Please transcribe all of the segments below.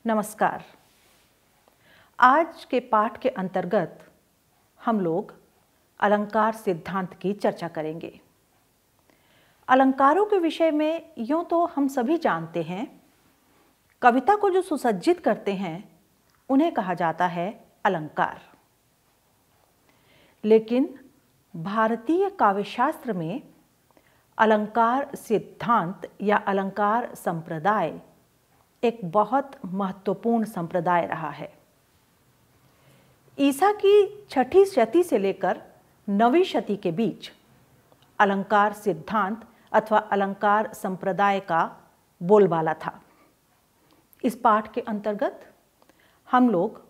नमस्कार। आज के पाठ के अंतर्गत हम लोग अलंकार सिद्धांत की चर्चा करेंगे। अलंकारों के विषय में यूँ तो हम सभी जानते हैं, कविता को जो सुसज्जित करते हैं उन्हें कहा जाता है अलंकार। लेकिन भारतीय काव्यशास्त्र में अलंकार सिद्धांत या अलंकार संप्रदाय एक बहुत महत्वपूर्ण संप्रदाय रहा है। ईसा की 6ठी शती से लेकर 9वीं शती के बीच अलंकार सिद्धांत अथवा अलंकार संप्रदाय का बोलबाला था। इस पाठ के अंतर्गत हम लोग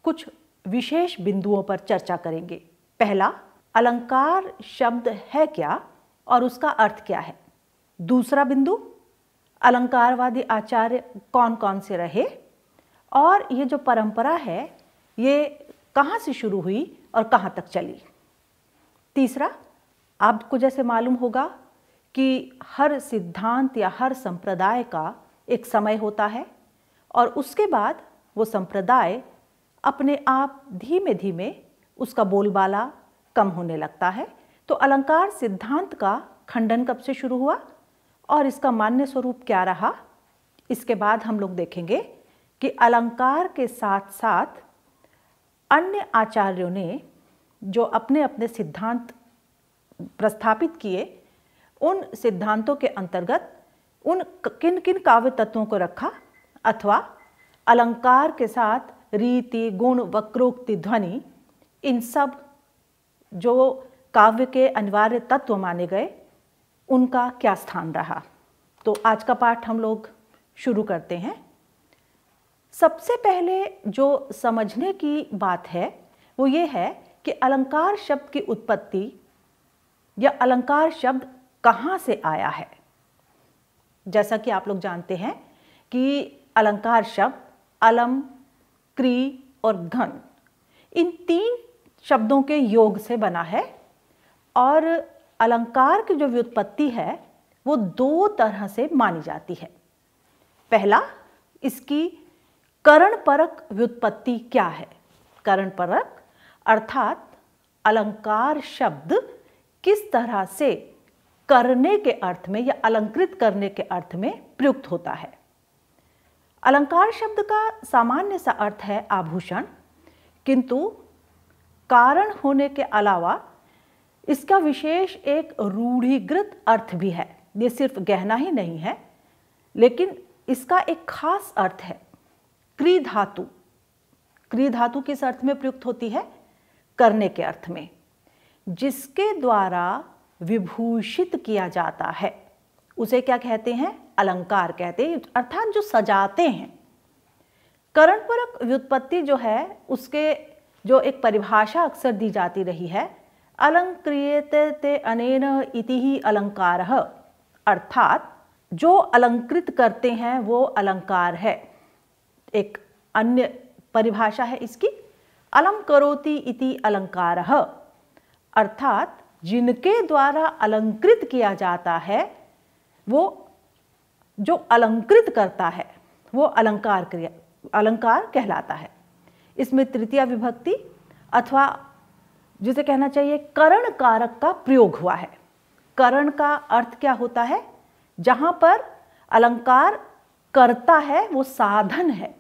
कुछ विशेष बिंदुओं पर चर्चा करेंगे। पहला, अलंकार शब्द है क्या और उसका अर्थ क्या है। दूसरा बिंदु, अलंकारवादी आचार्य कौन कौन से रहे और ये जो परंपरा है ये कहाँ से शुरू हुई और कहाँ तक चली। तीसरा, आपको जैसे मालूम होगा कि हर सिद्धांत या हर संप्रदाय का एक समय होता है और उसके बाद वो संप्रदाय अपने आप धीमे धीमे उसका बोलबाला कम होने लगता है। तो अलंकार सिद्धांत का खंडन कब से शुरू हुआ और इसका मान्य स्वरूप क्या रहा, इसके बाद हम लोग देखेंगे कि अलंकार के साथ साथ अन्य आचार्यों ने जो अपने अपने सिद्धांत प्रस्थापित किए, उन सिद्धांतों के अंतर्गत उन किन किन काव्य तत्वों को रखा अथवा अलंकार के साथ रीति, गुण, वक्रोक्ति, ध्वनि, इन सब जो काव्य के अनिवार्य तत्व माने गए उनका क्या स्थान रहा। तो आज का पाठ हम लोग शुरू करते हैं। सबसे पहले जो समझने की बात है वो ये है कि अलंकार शब्द की उत्पत्ति या अलंकार शब्द कहाँ से आया है। जैसा कि आप लोग जानते हैं कि अलंकार शब्द अलम, क्री और घन, इन 3 शब्दों के योग से बना है और अलंकार की जो व्युत्पत्ति है वो 2 तरह से मानी जाती है। पहला, इसकी करणपरक व्युत्पत्ति क्या है। करणपरक अर्थात अलंकार शब्द किस तरह से करने के अर्थ में या अलंकृत करने के अर्थ में प्रयुक्त होता है। अलंकार शब्द का सामान्य सा अर्थ है आभूषण, किंतु कारण होने के अलावा इसका विशेष एक रूढ़िगत अर्थ भी है। ये सिर्फ गहना ही नहीं है, लेकिन इसका एक खास अर्थ है क्री धातु। क्री धातु किस अर्थ में प्रयुक्त होती है? करने के अर्थ में, जिसके द्वारा विभूषित किया जाता है उसे क्या कहते हैं? अलंकार कहते हैं, अर्थात जो सजाते हैं। करणपरक व्युत्पत्ति जो है उसके जो एक परिभाषा अक्सर दी जाती रही है, अलंक्रियते अनेन इति ही अलंकारः, अर्थात जो अलंकृत करते हैं वो अलंकार है। एक अन्य परिभाषा है इसकी, अलम करोति इति अलंकारः, अर्थात जिनके द्वारा अलंकृत किया जाता है वो जो अलंकृत करता है वो अलंकार कहलाता है। इसमें तृतीया विभक्ति अथवा जिसे कहना चाहिए करण कारक का प्रयोग हुआ है। करण का अर्थ क्या होता है? जहाँ पर अलंकार करता है वो साधन है,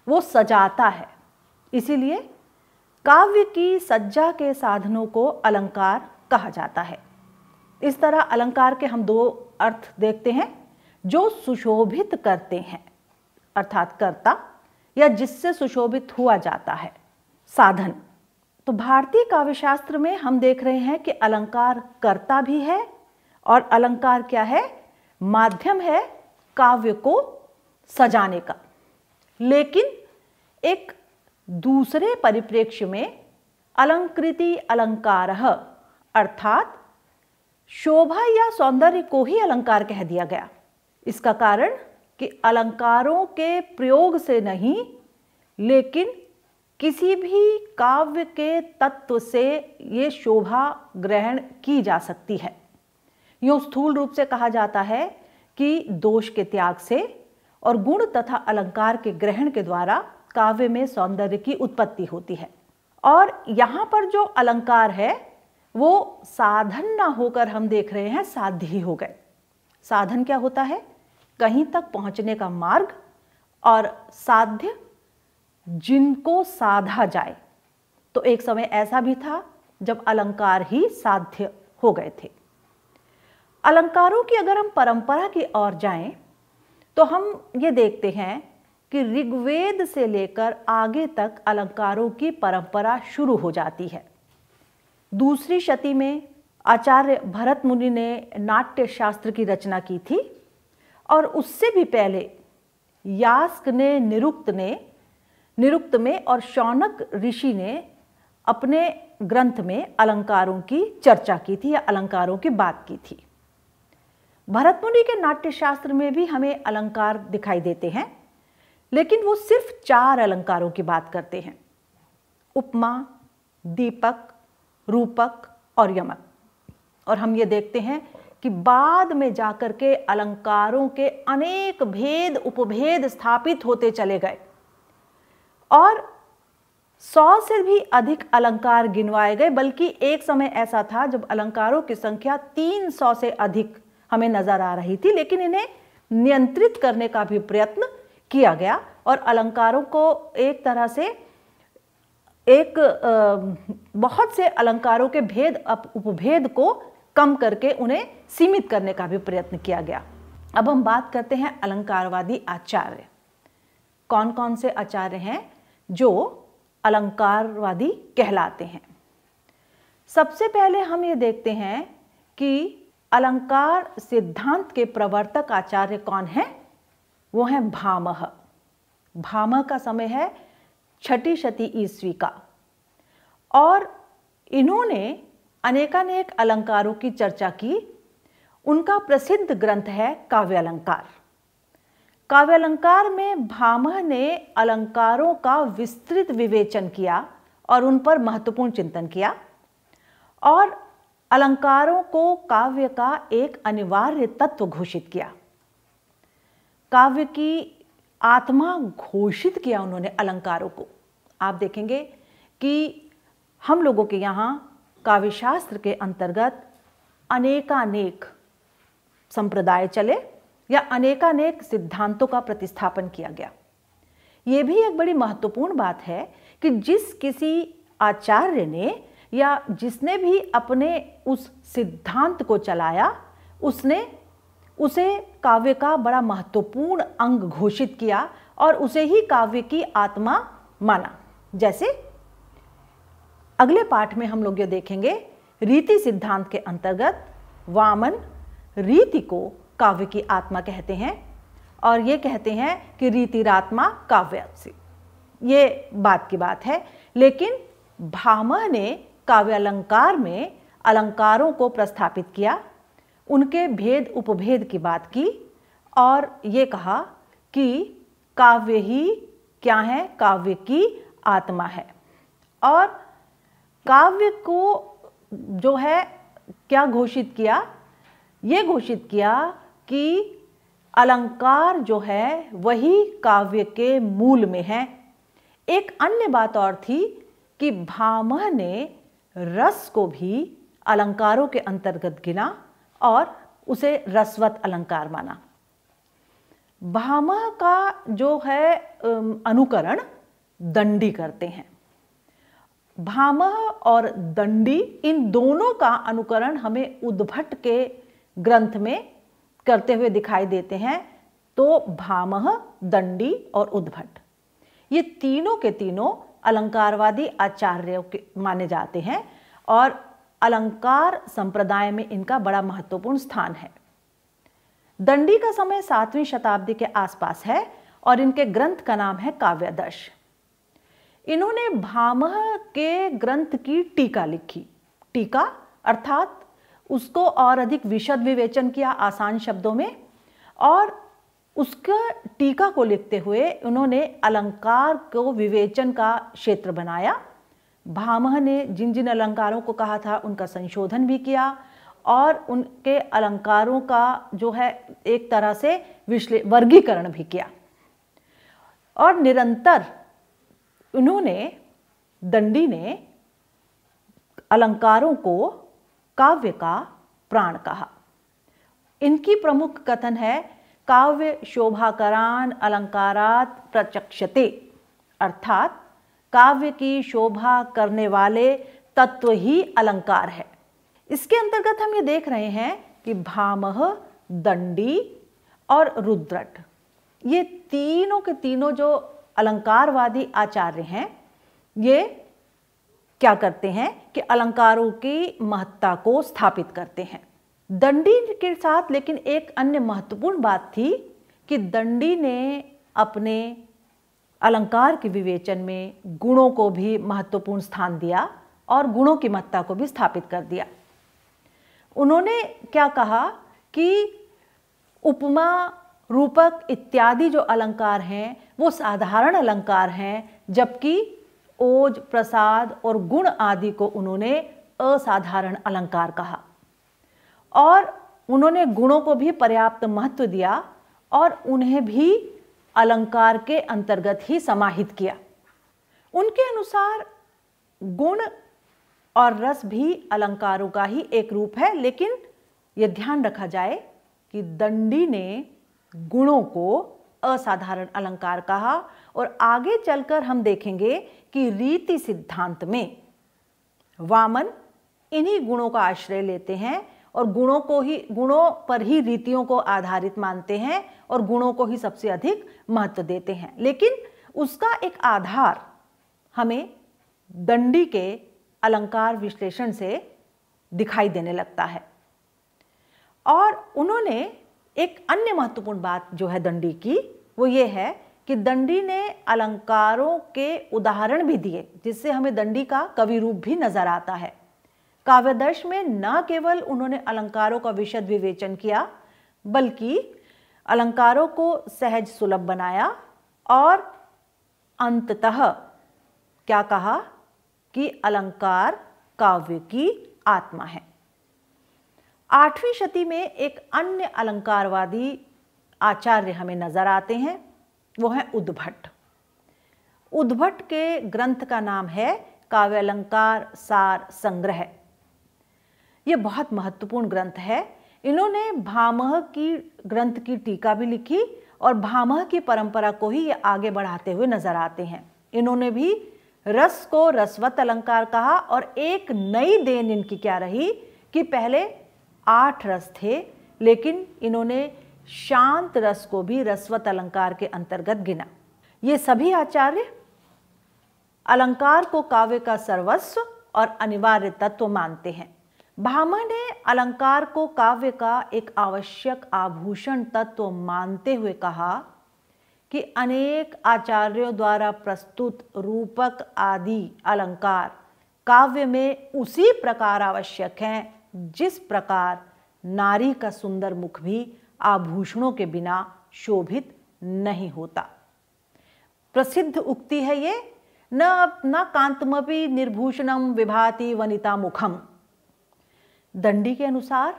वो सजाता है। इसीलिए काव्य की सज्जा के साधनों को अलंकार कहा जाता है। इस तरह अलंकार के हम 2 अर्थ देखते हैं, जो सुशोभित करते हैं अर्थात कर्ता, या जिससे सुशोभित हुआ जाता है साधन। तो भारतीय काव्यशास्त्र में हम देख रहे हैं कि अलंकार कर्ता भी है और अलंकार क्या है? माध्यम है काव्य को सजाने का। लेकिन एक दूसरे परिप्रेक्ष्य में अलंकृति अलंकारः, अर्थात शोभा या सौंदर्य को ही अलंकार कह दिया गया। इसका कारण कि अलंकारों के प्रयोग से नहीं, लेकिन किसी भी काव्य के तत्व से ये शोभा ग्रहण की जा सकती है। यूँ स्थूल रूप से कहा जाता है कि दोष के त्याग से और गुण तथा अलंकार के ग्रहण के द्वारा काव्य में सौंदर्य की उत्पत्ति होती है। और यहाँ पर जो अलंकार है वो साधन ना होकर हम देख रहे हैं साध्य ही हो गए। साधन क्या होता है? कहीं तक पहुँचने का मार्ग, और साध्य जिनको साधा जाए। तो एक समय ऐसा भी था जब अलंकार ही साध्य हो गए थे। अलंकारों की अगर हम परंपरा की ओर जाएं तो हम ये देखते हैं कि ऋग्वेद से लेकर आगे तक अलंकारों की परंपरा शुरू हो जाती है। दूसरी शती में आचार्य भरत मुनि ने नाट्य शास्त्र की रचना की थी, और उससे भी पहले यास्क ने निरुक्त में और शौनक ऋषि ने अपने ग्रंथ में अलंकारों की चर्चा की थी या अलंकारों की बात की थी। भरत मुनि के नाट्य शास्त्र में भी हमें अलंकार दिखाई देते हैं, लेकिन वो सिर्फ 4 अलंकारों की बात करते हैं: उपमा, दीपक, रूपक और यमक। और हम ये देखते हैं कि बाद में जाकर के अलंकारों के अनेक भेद उपभेद स्थापित होते चले गए, और 100 से भी अधिक अलंकार गिनवाए गए। बल्कि एक समय ऐसा था जब अलंकारों की संख्या 300 से अधिक हमें नजर आ रही थी, लेकिन इन्हें नियंत्रित करने का भी प्रयत्न किया गया और अलंकारों को एक तरह से बहुत से अलंकारों के भेद उपभेद को कम करके उन्हें सीमित करने का भी प्रयत्न किया गया। अब हम बात करते हैं अलंकारवादी आचार्य। कौन कौन से आचार्य हैं जो अलंकारवादी कहलाते हैं? सबसे पहले हम ये देखते हैं कि अलंकार सिद्धांत के प्रवर्तक आचार्य कौन हैं? वो हैं भामह। भामह का समय है 6ठी शती ईस्वी का, और इन्होंने अनेकानेक अलंकारों की चर्चा की। उनका प्रसिद्ध ग्रंथ है काव्यालंकार। काव्यालंकार में भामह ने अलंकारों का विस्तृत विवेचन किया और उन पर महत्वपूर्ण चिंतन किया, और अलंकारों को काव्य का एक अनिवार्य तत्व घोषित किया। काव्य की आत्मा घोषित किया उन्होंने अलंकारों को। आप देखेंगे कि हम लोगों के यहाँ काव्यशास्त्र के अंतर्गत अनेकानेक संप्रदाय चले या अनेकानेक सिद्धांतों का प्रतिस्थापन किया गया। ये भी एक बड़ी महत्वपूर्ण बात है कि जिस किसी आचार्य ने या जिसने भी अपने उस सिद्धांत को चलाया, उसने उसे काव्य का बड़ा महत्वपूर्ण अंग घोषित किया और उसे ही काव्य की आत्मा माना। जैसे अगले पाठ में हम लोग ये देखेंगे, रीति सिद्धांत के अंतर्गत वामन रीति को काव्य की आत्मा कहते हैं, और ये कहते हैं कि रीतिरात्मा काव्यस्य। ये बात की बात है। लेकिन भामह ने काव्यालंकार में अलंकारों को प्रस्थापित किया, उनके भेद उपभेद की बात की, और ये कहा कि काव्य ही क्या है? काव्य की आत्मा है। और काव्य को जो है क्या घोषित किया? ये घोषित किया कि अलंकार जो है वही काव्य के मूल में है। एक अन्य बात और थी कि भामह ने रस को भी अलंकारों के अंतर्गत गिना और उसे रसवत अलंकार माना। भामह का जो है अनुकरण दंडी करते हैं। भामह और दंडी, इन दोनों का अनुकरण हमें उद्भट के ग्रंथ में करते हुए दिखाई देते हैं। तो भामह, दंडी और उद्भट, ये तीनों के तीनों अलंकारवादी आचार्यों के माने जाते हैं, और अलंकार संप्रदाय में इनका बड़ा महत्वपूर्ण स्थान है। दंडी का समय 7वीं शताब्दी के आसपास है, और इनके ग्रंथ का नाम है काव्यादर्श। इन्होंने भामह के ग्रंथ की टीका लिखी। टीका अर्थात उसको और अधिक विशद विवेचन किया आसान शब्दों में, और उसका टीका को लिखते हुए उन्होंने अलंकार को विवेचन का क्षेत्र बनाया। भामह ने जिन जिन अलंकारों को कहा था उनका संशोधन भी किया, और उनके अलंकारों का जो है एक तरह से वर्गीकरण भी किया। और निरंतर दंडी ने अलंकारों को काव्य का प्राण कहा। इनकी प्रमुख कथन है काव्य शोभाकरान अलंकारात प्रचक्षते, अर्थात काव्य की शोभा करने वाले तत्व ही अलंकार है। इसके अंतर्गत हम ये देख रहे हैं कि भामह, दंडी और रुद्रट, ये तीनों के तीनों जो अलंकारवादी आचार्य हैं, ये क्या करते हैं कि अलंकारों की महत्ता को स्थापित करते हैं। दंडी के साथ लेकिन एक अन्य महत्वपूर्ण बात थी कि दंडी ने अपने अलंकार के विवेचन में गुणों को भी महत्वपूर्ण स्थान दिया और गुणों की महत्ता को भी स्थापित कर दिया। उन्होंने क्या कहा कि उपमा, रूपक इत्यादि जो अलंकार हैं वो साधारण अलंकार हैं, जबकि ओज, प्रसाद और गुण आदि को उन्होंने असाधारण अलंकार कहा और उन्होंने गुणों को भी पर्याप्त महत्व दिया और उन्हें भी अलंकार के अंतर्गत ही समाहित किया। उनके अनुसार गुण और रस भी अलंकारों का ही एक रूप है, लेकिन यह ध्यान रखा जाए कि दंडी ने गुणों को असाधारण अलंकार कहा और आगे चलकर हम देखेंगे कि रीति सिद्धांत में वामन इन्हीं गुणों का आश्रय लेते हैं और गुणों पर ही रीतियों को आधारित मानते हैं और गुणों को ही सबसे अधिक महत्व देते हैं। लेकिन उसका एक आधार हमें दंडी के अलंकार विश्लेषण से दिखाई देने लगता है। और उन्होंने एक अन्य महत्वपूर्ण बात जो है दंडी की, वो ये है कि दंडी ने अलंकारों के उदाहरण भी दिए, जिससे हमें दंडी का कवि रूप भी नजर आता है। काव्यदर्श में न केवल उन्होंने अलंकारों का विशद विवेचन किया, बल्कि अलंकारों को सहज सुलभ बनाया और अंततः क्या कहा कि अलंकार काव्य की आत्मा है। 8वीं शती में एक अन्य अलंकारवादी आचार्य हमें नजर आते हैं, वो है उद्भट। उद्भट के ग्रंथ का नाम है काव्यालंकार सार संग्रह। यह बहुत महत्वपूर्ण ग्रंथ है। इन्होंने भामह की ग्रंथ की टीका भी लिखी और भामह की परंपरा को ही ये आगे बढ़ाते हुए नजर आते हैं। इन्होंने भी रस को रसवत अलंकार कहा और एक नई देन इनकी क्या रही कि पहले 8 रस थे, लेकिन इन्होंने शांत रस को भी रसवत अलंकार के अंतर्गत गिना। ये सभी आचार्य अलंकार को काव्य का सर्वस्व और अनिवार्य तत्व मानते हैं। भामह ने अलंकार को काव्य का एक आवश्यक आभूषण तत्व मानते हुए कहा कि अनेक आचार्यों द्वारा प्रस्तुत रूपक आदि अलंकार काव्य में उसी प्रकार आवश्यक हैं जिस प्रकार नारी का सुंदर मुख भी आभूषणों के बिना शोभित नहीं होता। प्रसिद्ध उक्ति है ये, न कांतमपि निर्भूषणम विभाति वनिता मुखम। दंडी के अनुसार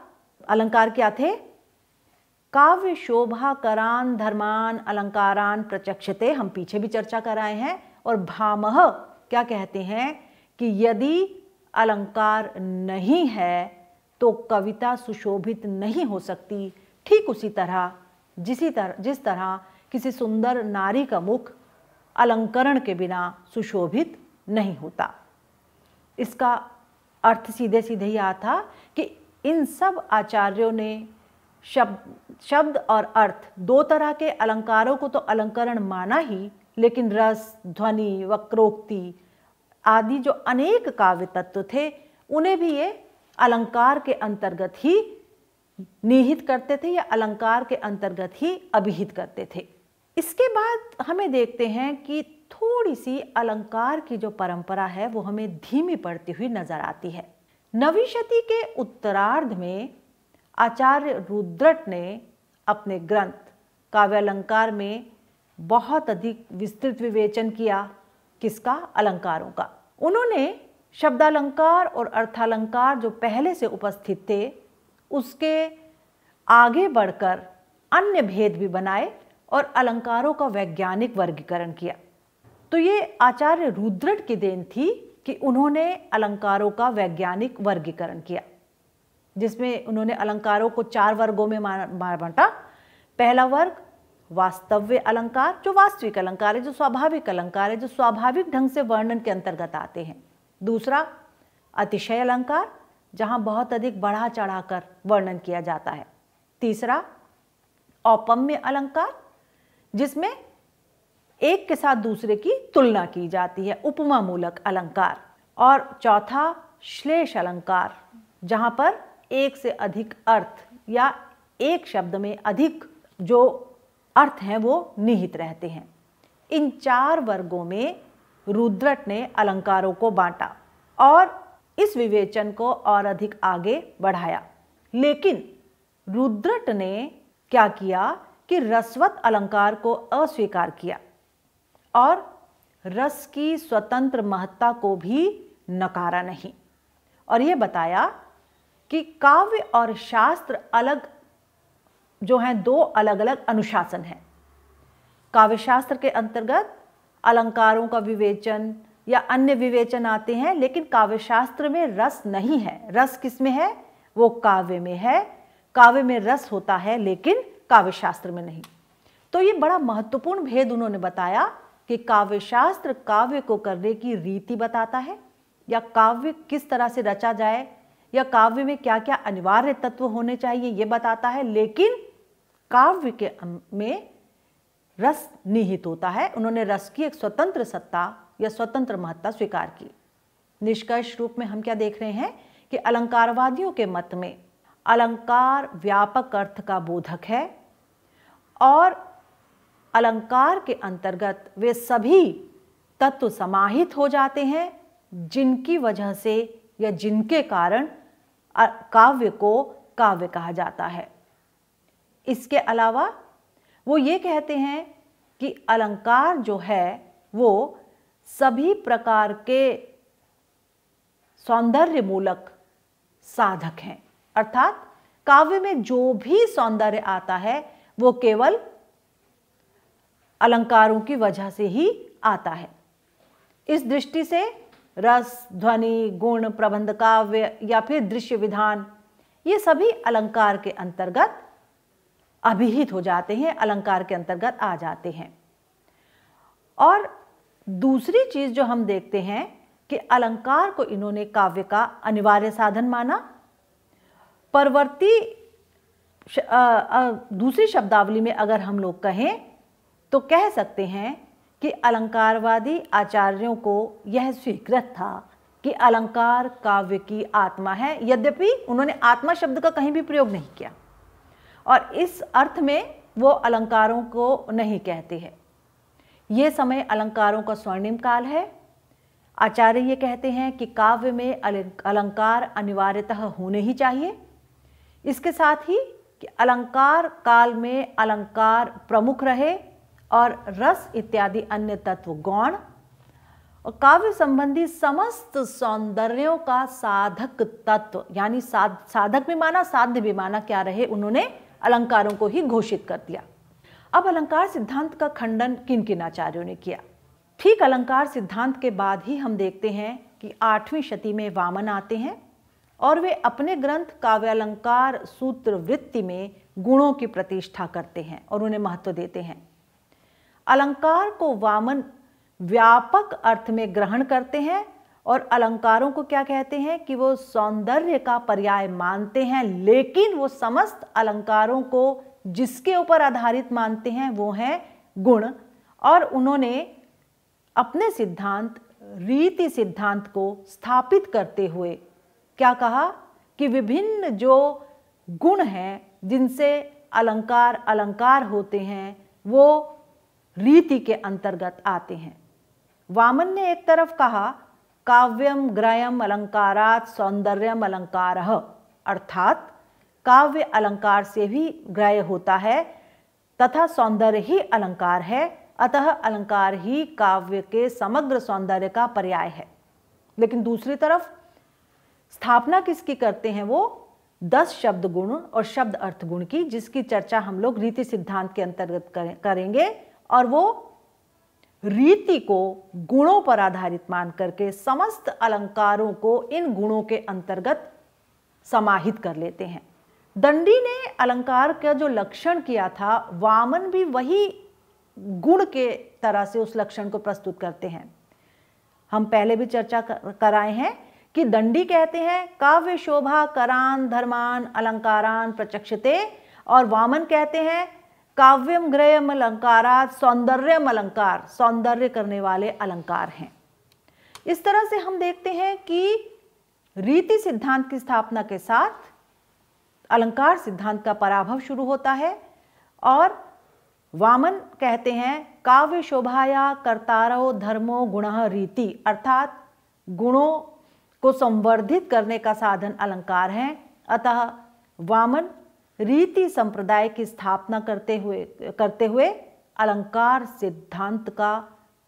अलंकार क्या थे? काव्य शोभा करान धर्मान अलंकारान प्रचक्षते, हम पीछे भी चर्चा कराए हैं। और भामह क्या कहते हैं कि यदि अलंकार नहीं है तो कविता सुशोभित नहीं हो सकती। ठीक उसी तरह जिस तरह किसी सुंदर नारी का मुख अलंकरण के बिना सुशोभित नहीं होता। इसका अर्थ सीधे सीधे ही आता कि इन सब आचार्यों ने शब्द और अर्थ 2 तरह के अलंकारों को तो अलंकरण माना ही, लेकिन रस, ध्वनि, वक्रोक्ति आदि जो अनेक काव्य तत्व थे उन्हें भी ये अलंकार के अंतर्गत ही निहित करते थे या अलंकार के अंतर्गत ही अभिहित करते थे। इसके बाद हमें देखते हैं कि थोड़ी सी अलंकार की जो परंपरा है वो हमें धीमी पड़ती हुई नजर आती है। 9वीं शती के उत्तरार्ध में आचार्य रुद्रट ने अपने ग्रंथ काव्यालंकार में बहुत अधिक विस्तृत विवेचन किया। किसका? अलंकारों का। उन्होंने शब्दालंकार और अर्थालंकार जो पहले से उपस्थित थे उसके आगे बढ़कर अन्य भेद भी बनाए और अलंकारों का वैज्ञानिक वर्गीकरण किया। तो ये आचार्य रुद्रट की देन थी कि उन्होंने अलंकारों का वैज्ञानिक वर्गीकरण किया, जिसमें उन्होंने अलंकारों को 4 वर्गों में बांटा। पहला वर्ग वास्तव्य अलंकार, जो वास्तविक अलंकार है, जो स्वाभाविक अलंकार है, जो स्वाभाविक ढंग से वर्णन के अंतर्गत आते हैं। दूसरा अतिशय अलंकार, जहां बहुत अधिक बढ़ा चढ़ाकर वर्णन किया जाता है। तीसरा औपम्य अलंकार, जिसमें एक के साथ दूसरे की तुलना की जाती है, उपमा मूलक अलंकार। और चौथा श्लेष अलंकार, जहां पर एक से अधिक अर्थ या एक शब्द में अधिक जो अर्थ हैं वो निहित रहते हैं। इन 4 वर्गों में रुद्रट ने अलंकारों को बांटा और इस विवेचन को और अधिक आगे बढ़ाया। लेकिन रुद्रट ने क्या किया कि रसवत अलंकार को अस्वीकार किया और रस की स्वतंत्र महत्ता को भी नकारा नहीं, और यह बताया कि काव्य और शास्त्र अलग जो हैं, 2 अलग अलग अनुशासन हैं। काव्य शास्त्र के अंतर्गत अलंकारों का विवेचन या अन्य विवेचन आते हैं, लेकिन काव्य शास्त्र में रस नहीं है। रस किसमें है? वो काव्य में है। काव्य में रस होता है, लेकिन काव्य शास्त्र में नहीं। तो ये बड़ा महत्वपूर्ण भेद उन्होंने बताया कि काव्य शास्त्र काव्य को करने की रीति बताता है, या काव्य किस तरह से रचा जाए, या काव्य में क्या क्या अनिवार्य तत्व होने चाहिए, ये बताता है। लेकिन काव्य के में रस निहित होता है। उन्होंने रस की एक स्वतंत्र सत्ता या स्वतंत्र महत्ता स्वीकार की। निष्कर्ष रूप में हम क्या देख रहे हैं कि अलंकारवादियों के मत में अलंकार व्यापक अर्थ का बोधक है और अलंकार के अंतर्गत वे सभी तत्व समाहित हो जाते हैं जिनकी वजह से या जिनके कारण काव्य को काव्य कहा जाता है। इसके अलावा वो ये कहते हैं कि अलंकार जो है वो सभी प्रकार के सौंदर्य मूलक साधक हैं, अर्थात काव्य में जो भी सौंदर्य आता है वो केवल अलंकारों की वजह से ही आता है। इस दृष्टि से रस, ध्वनि, गुण, प्रबंध काव्य या फिर दृश्य विधान, ये सभी अलंकार के अंतर्गत अभिहित हो जाते हैं, अलंकार के अंतर्गत आ जाते हैं। और दूसरी चीज जो हम देखते हैं कि अलंकार को इन्होंने काव्य का अनिवार्य साधन माना। परवर्ती दूसरी शब्दावली में अगर हम लोग कहें तो कह सकते हैं कि अलंकारवादी आचार्यों को यह स्वीकृत था कि अलंकार काव्य की आत्मा है, यद्यपि उन्होंने आत्मा शब्द का कहीं भी प्रयोग नहीं किया और इस अर्थ में वो अलंकारों को नहीं कहते हैं। ये समय अलंकारों का स्वर्णिम काल है। आचार्य ये कहते हैं कि काव्य में अलंकार अनिवार्यतः होने ही चाहिए। इसके साथ ही कि अलंकार काल में अलंकार प्रमुख रहे और रस इत्यादि अन्य तत्व गौण, और काव्य संबंधी समस्त सौंदर्यों का साधक तत्व, यानी साधक भी माना, साध्य भी माना, क्या रहे, उन्होंने अलंकारों को ही घोषित कर दिया। अब अलंकार सिद्धांत का खंडन किन किन आचार्यों ने किया? ठीक अलंकार सिद्धांत के बाद ही हम देखते हैं कि 8वीं शती में वामन आते हैं और वे अपने ग्रंथ काव्यालंकार सूत्र वृत्ति में गुणों की प्रतिष्ठा करते हैं और उन्हें महत्व देते हैं। अलंकार को वामन व्यापक अर्थ में ग्रहण करते हैं और अलंकारों को क्या कहते हैं कि वो सौंदर्य का पर्याय मानते हैं, लेकिन वो समस्त अलंकारों को जिसके ऊपर आधारित मानते हैं वो है गुण। और उन्होंने अपने सिद्धांत रीति सिद्धांत को स्थापित करते हुए क्या कहा कि विभिन्न जो गुण हैं जिनसे अलंकार अलंकार होते हैं वो रीति के अंतर्गत आते हैं। वामन ने एक तरफ कहा काव्यम ग्रयम अलंकारात् सौंदर्यम अलंकारः, अर्थात काव्य अलंकार से भी ग्रय होता है तथा सौंदर्य ही अलंकार है, अतः अलंकार ही काव्य के समग्र सौंदर्य का पर्याय है। लेकिन दूसरी तरफ स्थापना किसकी करते हैं वो? 10 शब्द गुण और शब्द अर्थ गुण की, जिसकी चर्चा हम लोग रीति सिद्धांत के अंतर्गत करेंगे। और वो रीति को गुणों पर आधारित मान करके समस्त अलंकारों को इन गुणों के अंतर्गत समाहित कर लेते हैं। दंडी ने अलंकार का जो लक्षण किया था, वामन भी वही गुण के तरह से उस लक्षण को प्रस्तुत करते हैं। हम पहले भी चर्चा कराए हैं कि दंडी कहते हैं काव्य शोभा करान धर्मान अलंकारान प्रचक्षते, और वामन कहते हैं काव्यम ग्रयम अलंकारात सौंदर्यम अलंकार, सौंदर्य करने वाले अलंकार हैं। इस तरह से हम देखते हैं कि रीति सिद्धांत की स्थापना के साथ अलंकार सिद्धांत का पराभव शुरू होता है, और वामन कहते हैं काव्य शोभाया कर्तारो धर्मो गुणः रीति, अर्थात गुणों को संवर्धित करने का साधन अलंकार है। अतः वामन रीति संप्रदाय की स्थापना करते हुए अलंकार सिद्धांत का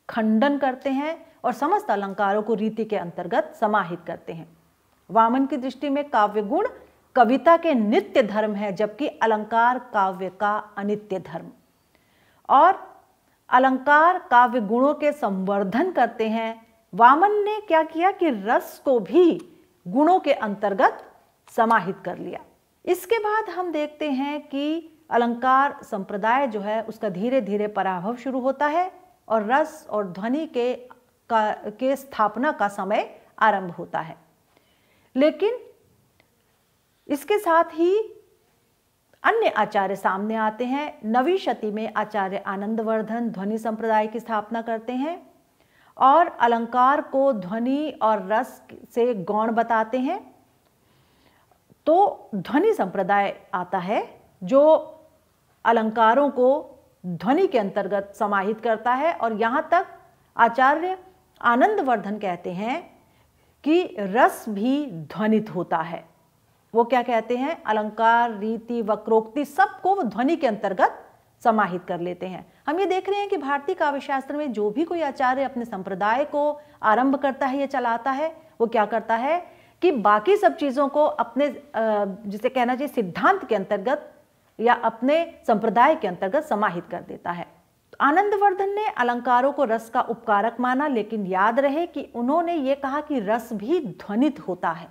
खंडन करते हैं और समस्त अलंकारों को रीति के अंतर्गत समाहित करते हैं। वामन की दृष्टि में काव्य गुण कविता के नित्य धर्म है, जबकि अलंकार काव्य का अनित्य धर्म। और अलंकार काव्य गुणों के संवर्धन करते हैं। वामन ने क्या किया कि रस को भी गुणों के अंतर्गत समाहित कर लिया। इसके बाद हम देखते हैं कि अलंकार संप्रदाय जो है उसका धीरे धीरे पराभव शुरू होता है और रस और ध्वनि के स्थापना का समय आरंभ होता है। लेकिन इसके साथ ही अन्य आचार्य सामने आते हैं। नवीं शती में आचार्य आनंदवर्धन ध्वनि संप्रदाय की स्थापना करते हैं और अलंकार को ध्वनि और रस से गौण बताते हैं। तो ध्वनि संप्रदाय आता है जो अलंकारों को ध्वनि के अंतर्गत समाहित करता है, और यहाँ तक आचार्य आनंदवर्धन कहते हैं कि रस भी ध्वनित होता है। वो क्या कहते हैं, अलंकार रीति वक्रोक्ति सबको वो ध्वनि के अंतर्गत समाहित कर लेते हैं। हम ये देख रहे हैं कि भारतीय काव्य शास्त्र में जो भी कोई आचार्य अपने संप्रदाय को आरंभ करता है या चलाता है, वो क्या करता है कि बाकी सब चीज़ों को अपने जिसे कहना चाहिए सिद्धांत के अंतर्गत या अपने संप्रदाय के अंतर्गत समाहित कर देता है। तो आनंदवर्धन ने अलंकारों को रस का उपकारक माना, लेकिन याद रहे कि उन्होंने ये कहा कि रस भी ध्वनित होता है।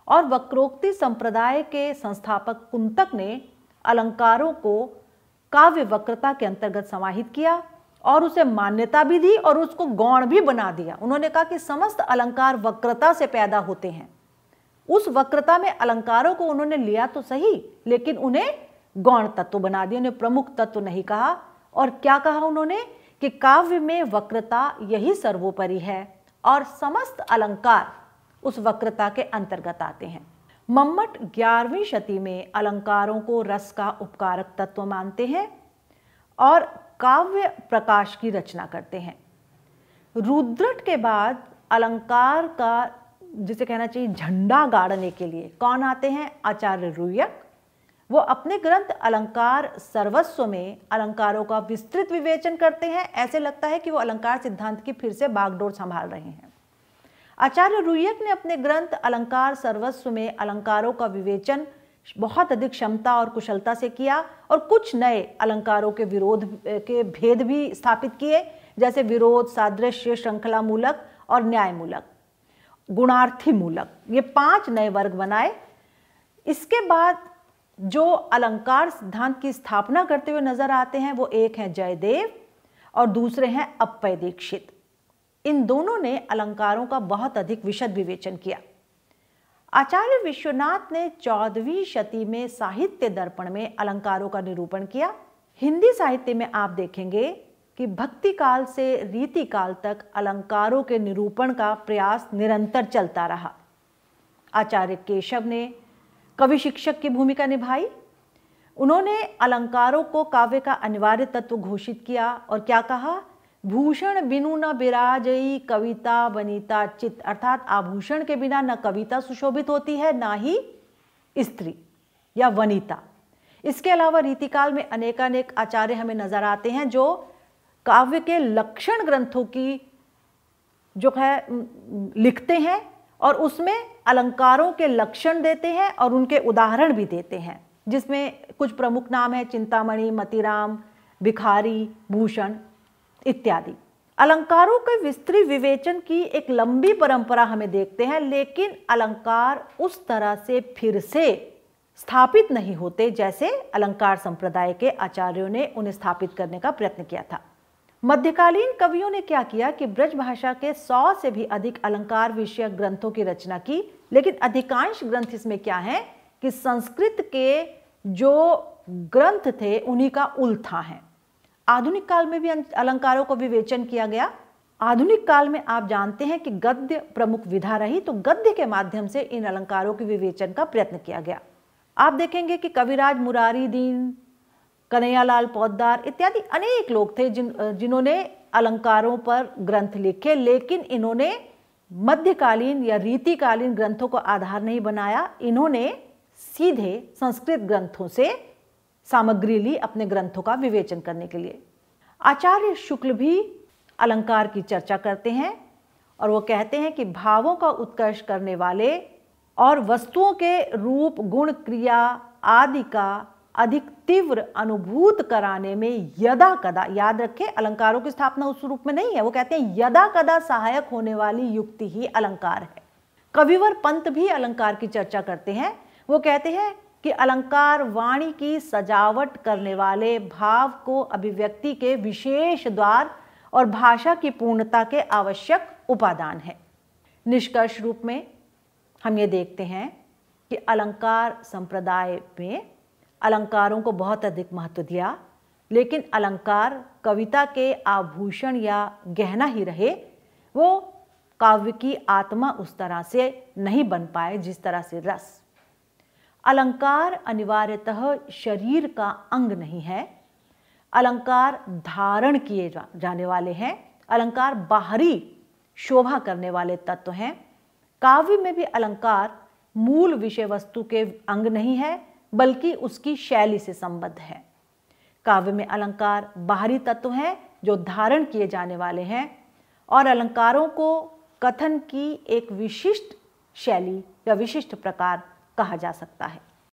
और वक्रोक्ति संप्रदाय के संस्थापक कुंतक ने अलंकारों को काव्य वक्रता के अंतर्गत समाहित किया और उसे मान्यता भी दी और उसको गौण भी बना दिया। उन्होंने कहा कि समस्त अलंकार वक्रता से पैदा होते हैं। उस वक्रता में अलंकारों को उन्होंने लिया तो सही, लेकिन उन्हें गौण तत्व बना दिया, उन्हें प्रमुख तत्व नहीं कहा। और क्या कहा उन्होंने कि काव्य में वक्रता यही सर्वोपरि है और समस्त अलंकार उस वक्रता के अंतर्गत आते हैं। मम्मट 11वीं शती में अलंकारों को रस का उपकारक तत्व मानते हैं और काव्य प्रकाश की रचना करते हैं। रुद्रट के बाद अलंकार का जिसे कहना चाहिए झंडा गाड़ने के लिए कौन आते हैं, आचार्य रुयक। वो अपने ग्रंथ अलंकार सर्वस्व में अलंकारों का विस्तृत विवेचन करते हैं। ऐसे लगता है कि वो अलंकार सिद्धांत की फिर से बागडोर संभाल रहे हैं। आचार्य रुयक ने अपने ग्रंथ अलंकार सर्वस्व में अलंकारों का विवेचन बहुत अधिक क्षमता और कुशलता से किया और कुछ नए अलंकारों के विरोध के भेद भी स्थापित किए, जैसे विरोध, सादृश्य, श्रृंखला मूलक और न्याय मूलक, गुणार्थी मूलक, ये 5 नए वर्ग बनाए। इसके बाद जो अलंकार सिद्धांत की स्थापना करते हुए नजर आते हैं वो एक हैं जयदेव और दूसरे हैं अप्पय दीक्षित। इन दोनों ने अलंकारों का बहुत अधिक विशद विवेचन किया। आचार्य विश्वनाथ ने 14वीं शती में साहित्य दर्पण में अलंकारों का निरूपण किया। हिंदी साहित्य में आप देखेंगे कि भक्ति काल से रीति काल तक अलंकारों के निरूपण का प्रयास निरंतर चलता रहा। आचार्य केशव ने कवि शिक्षक की भूमिका निभाई। उन्होंने अलंकारों को काव्य का अनिवार्य तत्व घोषित किया और क्या कहा, भूषण बिनु न बिराजई कविता वनिता चित, अर्थात आभूषण के बिना न कविता सुशोभित होती है ना ही स्त्री या वनिता। इसके अलावा रीतिकाल में अनेकानेक आचार्य हमें नजर आते हैं जो काव्य के लक्षण ग्रंथों की जो है लिखते हैं और उसमें अलंकारों के लक्षण देते हैं और उनके उदाहरण भी देते हैं, जिसमें कुछ प्रमुख नाम है चिंतामणि, मतिराम, भिखारी, भूषण इत्यादि। अलंकारों के विस्तृत विवेचन की एक लंबी परंपरा हमें देखते हैं, लेकिन अलंकार उस तरह से फिर से स्थापित नहीं होते जैसे अलंकार संप्रदाय के आचार्यों ने उन्हें स्थापित करने का प्रयत्न किया था। मध्यकालीन कवियों ने क्या किया कि ब्रज भाषा के 100 से भी अधिक अलंकार विषयक ग्रंथों की रचना की, लेकिन अधिकांश ग्रंथ इसमें क्या है कि संस्कृत के जो ग्रंथ थे उन्हीं का उल्था है। आधुनिक काल में भी अलंकारों को विवेचन किया गया। आधुनिक काल में आप जानते हैं कि गद्य प्रमुख विधा रही, तो गद्य के माध्यम से इन अलंकारों के विवेचन का प्रयत्न किया गया। आप देखेंगे कि कविराज मुरारी दीन, कन्हैयालाल पौद्दार इत्यादि अनेक लोग थे जिन्होंने अलंकारों पर ग्रंथ लिखे, लेकिन इन्होंने मध्यकालीन या रीतिकालीन ग्रंथों को आधार नहीं बनाया। इन्होंने सीधे संस्कृत ग्रंथों से सामग्री ली अपने ग्रंथों का विवेचन करने के लिए। आचार्य शुक्ल भी अलंकार की चर्चा करते हैं और वो कहते हैं कि भावों का उत्कर्ष करने वाले और वस्तुओं के रूप, गुण, क्रिया आदि का अधिक तीव्र अनुभूत कराने में यदा कदा, याद रखें अलंकारों की स्थापना उस रूप में नहीं है, वो कहते हैं यदा कदा सहायक होने वाली युक्ति ही अलंकार है। कविवर पंत भी अलंकार की चर्चा करते हैं। वो कहते हैं कि अलंकार वाणी की सजावट करने वाले भाव को अभिव्यक्ति के विशेष द्वार और भाषा की पूर्णता के आवश्यक उपादान है। निष्कर्ष रूप में हम ये देखते हैं कि अलंकार संप्रदाय में अलंकारों को बहुत अधिक महत्व दिया, लेकिन अलंकार कविता के आभूषण या गहना ही रहे। वो काव्य की आत्मा उस तरह से नहीं बन पाए जिस तरह से रस। अलंकार अनिवार्यतः शरीर का अंग नहीं है। अलंकार धारण किए जाने वाले हैं। अलंकार बाहरी शोभा करने वाले तत्व हैं। काव्य में भी अलंकार मूल विषय वस्तु के अंग नहीं है, बल्कि उसकी शैली से संबद्ध है। काव्य में अलंकार बाहरी तत्व हैं जो धारण किए जाने वाले हैं, और अलंकारों को कथन की एक विशिष्ट शैली या विशिष्ट प्रकार कहा जा सकता है।